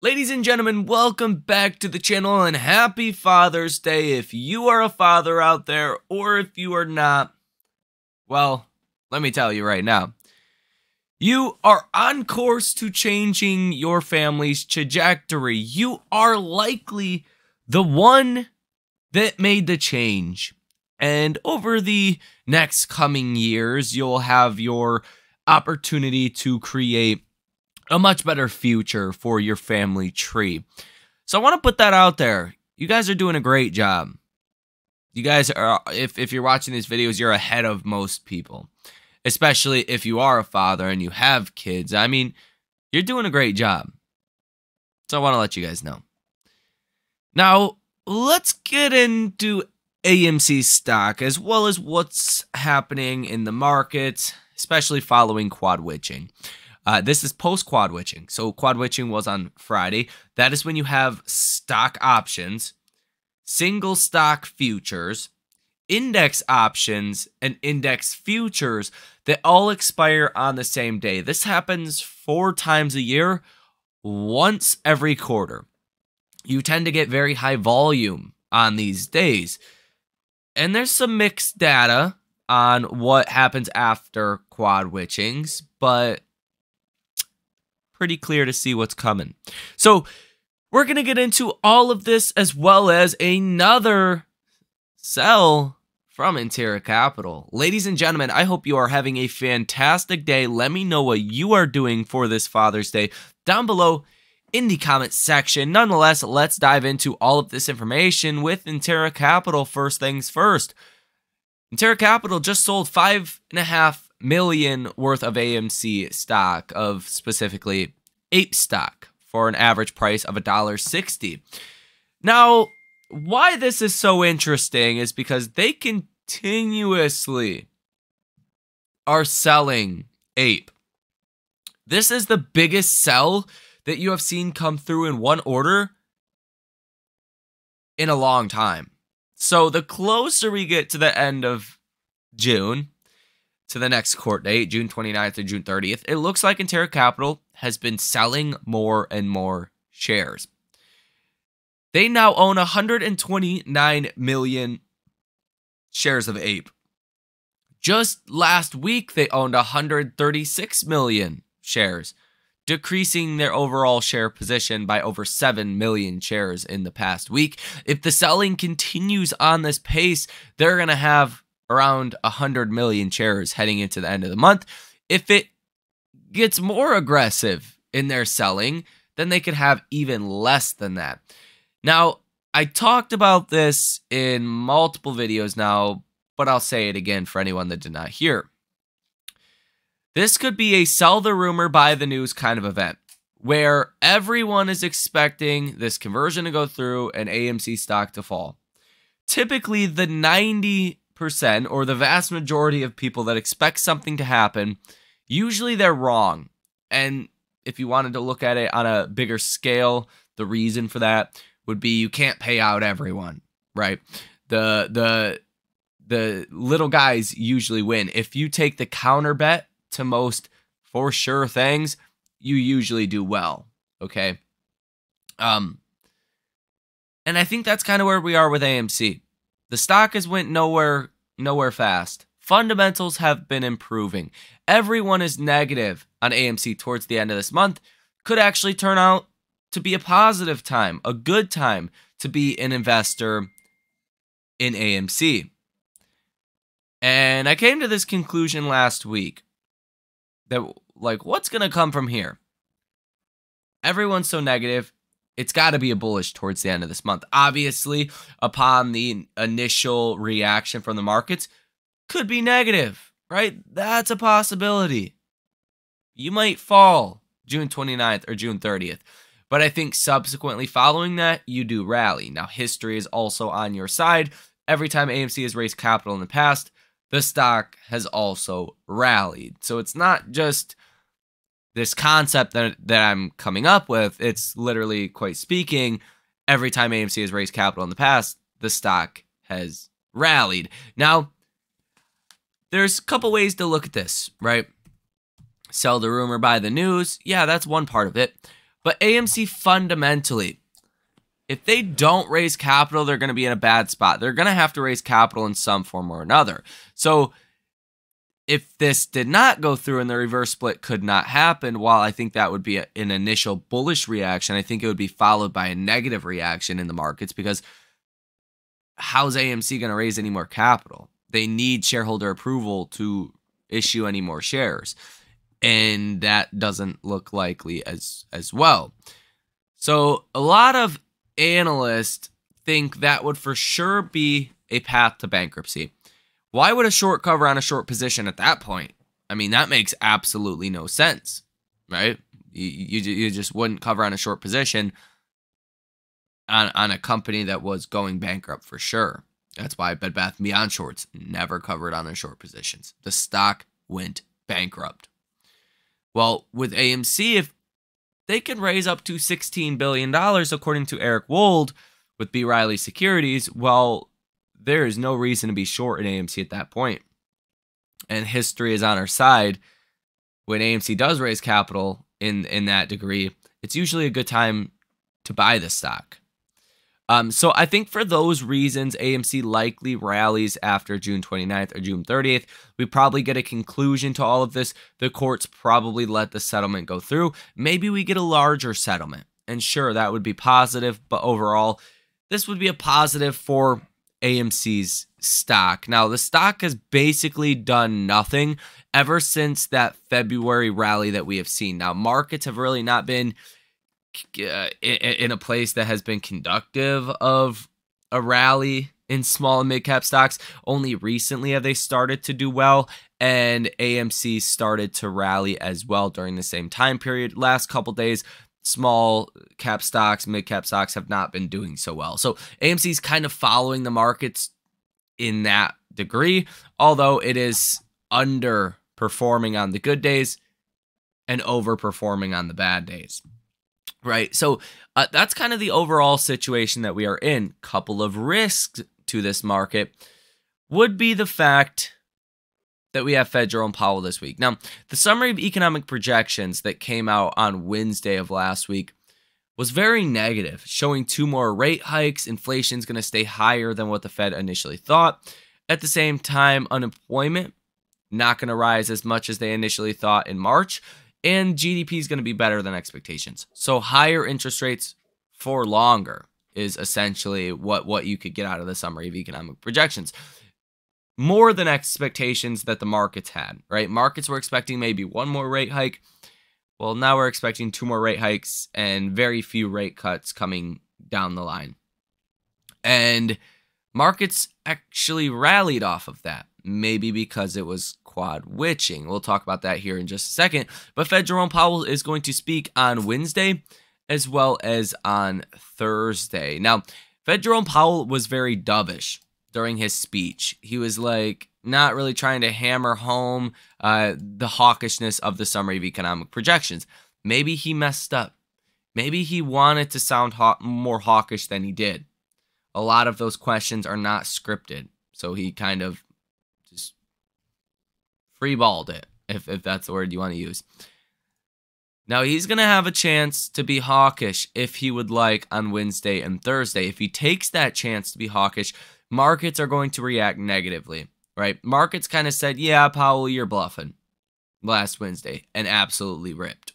Ladies and gentlemen, welcome back to the channel and happy Father's Day. If you are a father out there or if you are not, well, let me tell you right now. You are on course to changing your family's trajectory. You are likely the one that made the change. And over the next coming years, you'll have your opportunity to create a much better future for your family tree. So I want to put that out there. You guys are doing a great job. You guys are, if you're watching these videos, you're ahead of most people. Especially if you are a father and you have kids. I mean, you're doing a great job. So I want to let you guys know. Now, let's get into AMC stock as well as what's happening in the market, especially following quad witching. This is post-quad witching. So quad witching was on Friday. That is when you have stock options, single stock futures, index options, and index futures that all expire on the same day. This happens 4 times a year, once every quarter. You tend to get very high volume on these days. And there's some mixed data on what happens after quad witchings, but pretty clear to see what's coming. So we're going to get into all of this as well as another sell from Intera Capital. Ladies and gentlemen, I hope you are having a fantastic day. Let me know what you are doing for this Father's Day down below in the comment section. Nonetheless, let's dive into all of this information with Intera Capital. First things first. Intera Capital just sold $5.5 million worth of AMC stock, of specifically APE stock, for an average price of $1.60. Now, why this is so interesting is because they continuously are selling APE. This is the biggest sell that you have seen come through in one order in a long time. So the closer we get to the end of June, to the next court date, June 29th or June 30th, it looks like Intera Capital has been selling more and more shares. They now own 129 million shares of APE. Just last week, they owned 136 million shares, decreasing their overall share position by over 7 million shares in the past week. If the selling continues on this pace, they're going to have around 100 million shares heading into the end of the month. If it gets more aggressive in their selling, then they could have even less than that. Now, I talked about this in multiple videos now, but I'll say it again for anyone that did not hear. This could be a sell the rumor, buy the news kind of event, where everyone is expecting this conversion to go through and AMC stock to fall. Typically, the 90% or the vast majority of people that expect something to happen, usually they're wrong. And if you wanted to look at it on a bigger scale, the reason for that would be you can't pay out everyone, right? The little guys usually win. If you take the counter bet to most for sure things, you usually do well, okay? And I think that's kind of where we are with AMC. The stock has went nowhere fast. Fundamentals have been improving. Everyone is negative on AMC towards the end of this month. Could actually turn out to be a positive time, a good time to be an investor in AMC. And I came to this conclusion last week that, like, what's going to come from here? Everyone's so negative. It's got to be a bullish towards the end of this month. Obviously, upon the initial reaction from the markets, could be negative, right? That's a possibility. You might fall June 29th or June 30th. But I think subsequently following that, you do rally. Now, history is also on your side. Every time AMC has raised capital in the past, the stock has also rallied. So it's not just this concept that I'm coming up with. It's literally, quite speaking, every time AMC has raised capital in the past, the stock has rallied. Now, there's a couple ways to look at this, right? Sell the rumor, buy the news. Yeah, that's one part of it. But AMC fundamentally, if they don't raise capital, they're going to be in a bad spot. They're going to have to raise capital in some form or another. So if this did not go through and the reverse split could not happen, while I think that would be an initial bullish reaction, I think it would be followed by a negative reaction in the markets, because how's AMC going to raise any more capital? They need shareholder approval to issue any more shares, and that doesn't look likely as well. So a lot of analysts think that would for sure be a path to bankruptcy. Why would a short cover on a short position at that point? I mean, that makes absolutely no sense, right? You just wouldn't cover on a short position on a company that was going bankrupt for sure. That's why Bed Bath & Beyond shorts never covered on their short positions. The stock went bankrupt. Well, with AMC, if they can raise up to $16 billion, according to Eric Wold with B. Riley Securities, well, there is no reason to be short in AMC at that point. And history is on our side. When AMC does raise capital in that degree, it's usually a good time to buy the stock. So I think for those reasons, AMC likely rallies after June 29th or June 30th. We probably get a conclusion to all of this. The courts probably let the settlement go through. Maybe we get a larger settlement. And sure, that would be positive. But overall, this would be a positive for AMC's stock. Now, the stock has basically done nothing ever since that February rally that we have seen. Now, markets have really not been in a place that has been conductive of a rally in small and mid-cap stocks. Only recently have they started to do well, and AMC started to rally as well during the same time period. Last couple days, small cap stocks, mid-cap stocks have not been doing so well. So AMC is kind of following the markets in that degree, although it is underperforming on the good days and overperforming on the bad days. Right, so that's kind of the overall situation that we are in. Couple of risks to this market would be the fact that we have Fed Jerome Powell this week. Now, the summary of economic projections that came out on Wednesday of last week was very negative, showing 2 more rate hikes. Inflation is going to stay higher than what the Fed initially thought. At the same time, unemployment not going to rise as much as they initially thought in March. And GDP is going to be better than expectations. So higher interest rates for longer is essentially what you could get out of the summary of economic projections. More than expectations that the markets had, right? Markets were expecting maybe 1 more rate hike. Well, now we're expecting 2 more rate hikes and very few rate cuts coming down the line. And markets actually rallied off of that. Maybe because it was quad witching. We'll talk about that here in just a second. But Fed Jerome Powell is going to speak on Wednesday as well as on Thursday. Now, Fed Jerome Powell was very dovish during his speech. He was like not really trying to hammer home the hawkishness of the summary of economic projections. Maybe he messed up. Maybe he wanted to sound more hawkish than he did. A lot of those questions are not scripted. So he kind of just freeballed it, if that's the word you want to use. Now, he's going to have a chance to be hawkish if he would like on Wednesday and Thursday. If he takes that chance to be hawkish, markets are going to react negatively, right? Markets kind of said, yeah, Powell, you're bluffing last Wednesday, and absolutely ripped.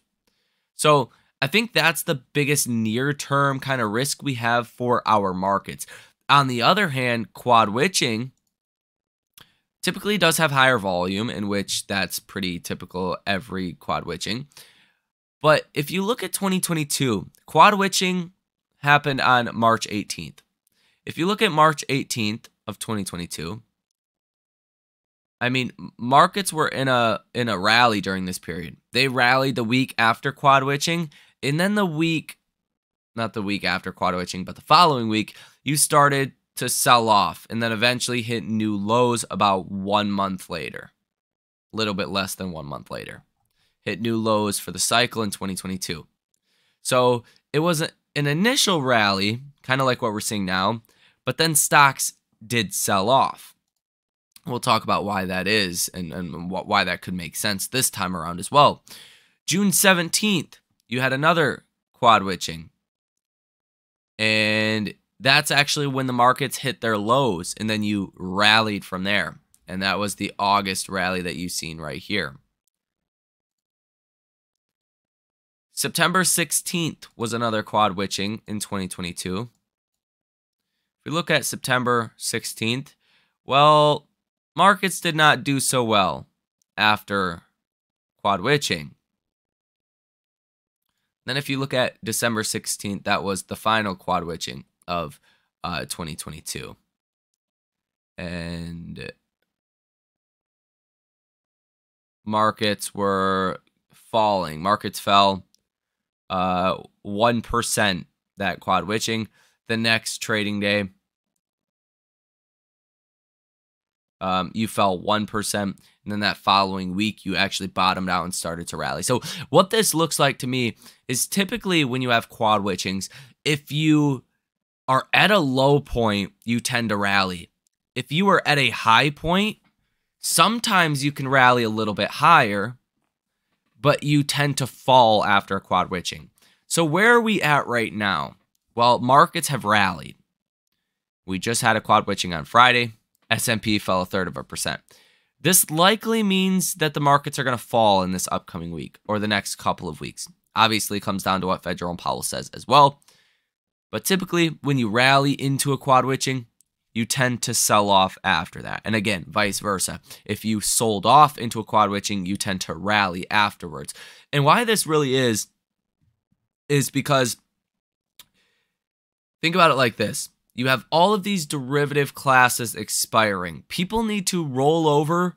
So I think that's the biggest near-term kind of risk we have for our markets. On the other hand, quad witching typically does have higher volume, in which that's pretty typical every quad witching. But if you look at 2022, quad witching happened on March 18th. If you look at March 18th of 2022, I mean, markets were in a rally during this period. They rallied the week after quad witching, and then the week, not the week after quad witching, but the following week, you started to sell off and then eventually hit new lows about 1 month later. A little bit less than 1 month later. Hit new lows for the cycle in 2022. So it was an initial rally, kind of like what we're seeing now, but then stocks did sell off. We'll talk about why that is and why that could make sense this time around as well. June 17th, you had another quad witching. And that's actually when the markets hit their lows, and then you rallied from there. And that was the August rally that you've seen right here. September 16th was another quad witching in 2022. If we look at September 16th, well, markets did not do so well after quad witching. Then if you look at December 16th, that was the final quad witching of 2022. And markets were falling. Markets fell 1% that quad witching. The next trading day, you fell 1%, and then that following week, you actually bottomed out and started to rally. So what this looks like to me is typically when you have quad witchings, if you are at a low point, you tend to rally. If you are at a high point, sometimes you can rally a little bit higher, but you tend to fall after a quad witching. So where are we at right now? Well, markets have rallied. We just had a quad witching on Friday. S&P fell 1/3%. This likely means that the markets are going to fall in this upcoming week or the next couple of weeks. Obviously, it comes down to what Fed Jerome Powell says as well. But typically, when you rally into a quad witching, you tend to sell off after that. And again, vice versa. If you sold off into a quad witching, you tend to rally afterwards. And why this really is because think about it like this. You have all of these derivative classes expiring. People need to roll over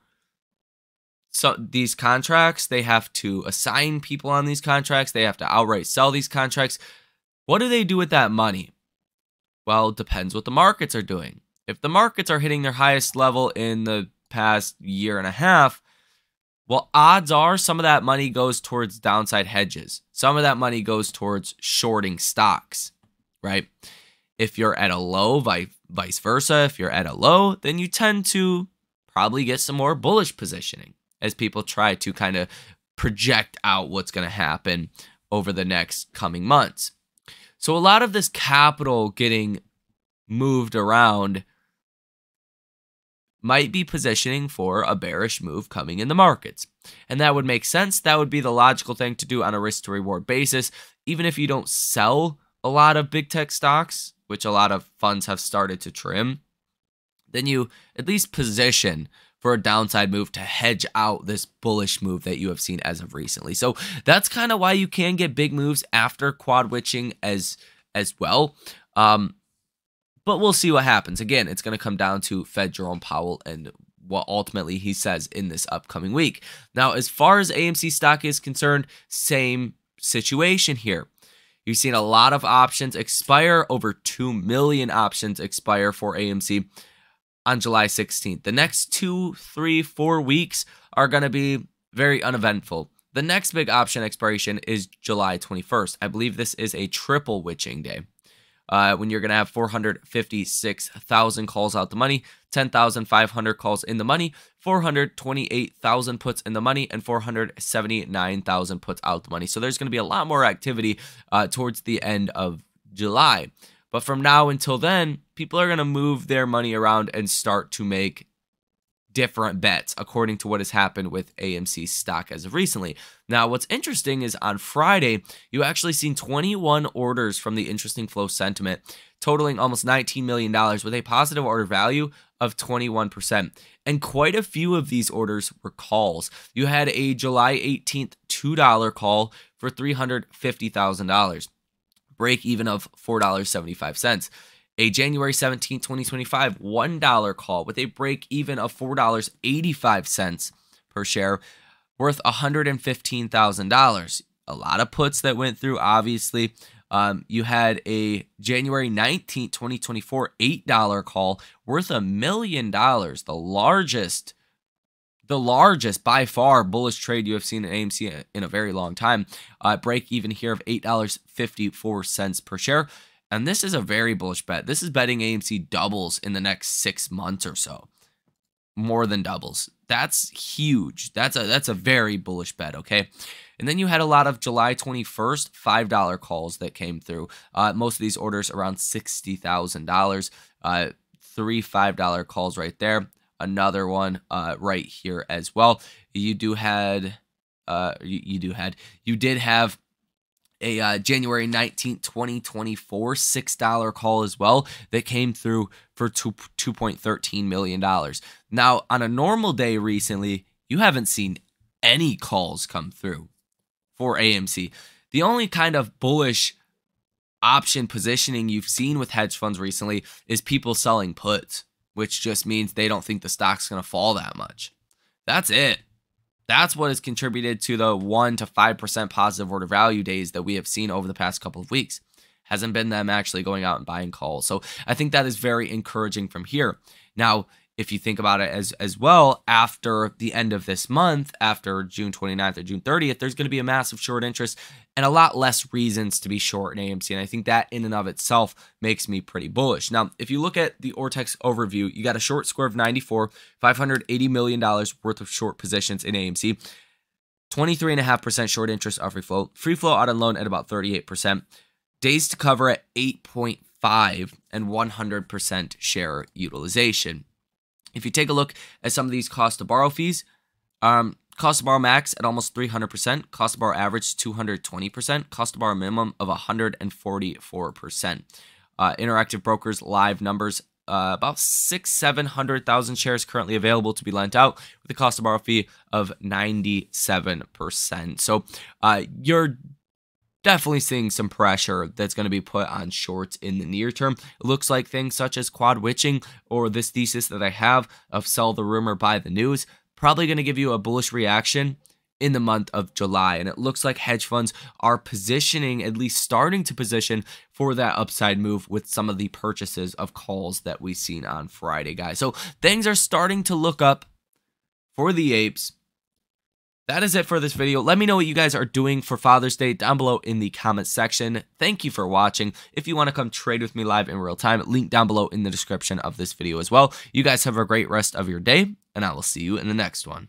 these contracts. They have to assign people on these contracts. They have to outright sell these contracts. What do they do with that money? Well, it depends what the markets are doing. If the markets are hitting their highest level in the past year and a half, well, odds are some of that money goes towards downside hedges. Some of that money goes towards shorting stocks, right? If you're at a low, vice versa, if you're at a low, then you tend to probably get some more bullish positioning as people try to kind of project out what's going to happen over the next coming months. So a lot of this capital getting moved around might be positioning for a bearish move coming in the markets. And that would make sense. That would be the logical thing to do on a risk to reward basis. Even if you don't sell a lot of big tech stocks, which a lot of funds have started to trim, then you at least position for a downside move to hedge out this bullish move that you have seen as of recently. So that's kind of why you can get big moves after quad witching as well. But we'll see what happens. Again, it's going to come down to Fed Jerome Powell and what ultimately he says in this upcoming week. Now, as far as AMC stock is concerned, same situation here. You've seen a lot of options expire. Over 2 million options expire for AMC on July 16th. The next 2, 3, 4 weeks are going to be very uneventful. The next big option expiration is July 21st. I believe this is a triple witching day. When you're going to have 456,000 calls out the money, 10,500 calls in the money, 428,000 puts in the money, and 479,000 puts out the money. So there's going to be a lot more activity towards the end of July. But from now until then, people are going to move their money around and start to make different bets according to what has happened with AMC stock as of recently. Now, what's interesting is on Friday, you actually seen 21 orders from the interesting flow sentiment, totaling almost $19 million with a positive order value of 21%. And quite a few of these orders were calls. You had a July 18th $2 call for $350,000, break even of $4.75. A January 17, 2025 $1 call with a break even of $4.85 per share, worth $115,000. A lot of puts that went through, obviously. You had a January 19, 2024 $8 call worth $1 million, the largest by far bullish trade you have seen in AMC in a very long time. Break even here of $8.54 per share. And this is a very bullish bet. This is betting AMC doubles in the next 6 months or so. More than doubles. That's huge. That's a very bullish bet, okay? And then you had a lot of July 21st $5 calls that came through. Most of these orders around $60,000. Three $5 calls right there. Another one right here as well. You did have a January 19th, 2024 $6 call as well that came through for $2.13 million. Now, on a normal day recently, you haven't seen any calls come through for AMC. The only kind of bullish option positioning you've seen with hedge funds recently is people selling puts, which just means they don't think the stock's going to fall that much. That's it. That's what has contributed to the 1 to 5% positive order value days that we have seen over the past couple of weeks. Hasn't been them actually going out and buying calls. So I think that is very encouraging from here. Now, if you think about it as well, after the end of this month, after June 29th or June 30th, there's going to be a massive short interest and a lot less reasons to be short in AMC. And I think that in and of itself makes me pretty bullish. Now, if you look at the Ortex overview, you got a short score of 94, $580 million worth of short positions in AMC, 23.5% short interest on free flow out on loan at about 38%, days to cover at 8.5, and 100% share utilization. If you take a look at some of these cost to borrow fees, cost to borrow max at almost 300%, cost to borrow average 220%, cost to borrow minimum of 144%. Interactive Brokers live numbers, about 700,000 shares currently available to be lent out with a cost to borrow fee of 97%. So you're definitely seeing some pressure that's going to be put on shorts in the near term. It looks like things such as quad witching or this thesis that I have of sell the rumor, buy the news, probably going to give you a bullish reaction in the month of July. And it looks like hedge funds are positioning, at least starting to position for that upside move with some of the purchases of calls that we've seen on Friday, guys. So things are starting to look up for the apes. That is it for this video. Let me know what you guys are doing for Father's Day down below in the comments section. Thank you for watching. If you want to come trade with me live in real time, link down below in the description of this video as well. You guys have a great rest of your day, and I will see you in the next one.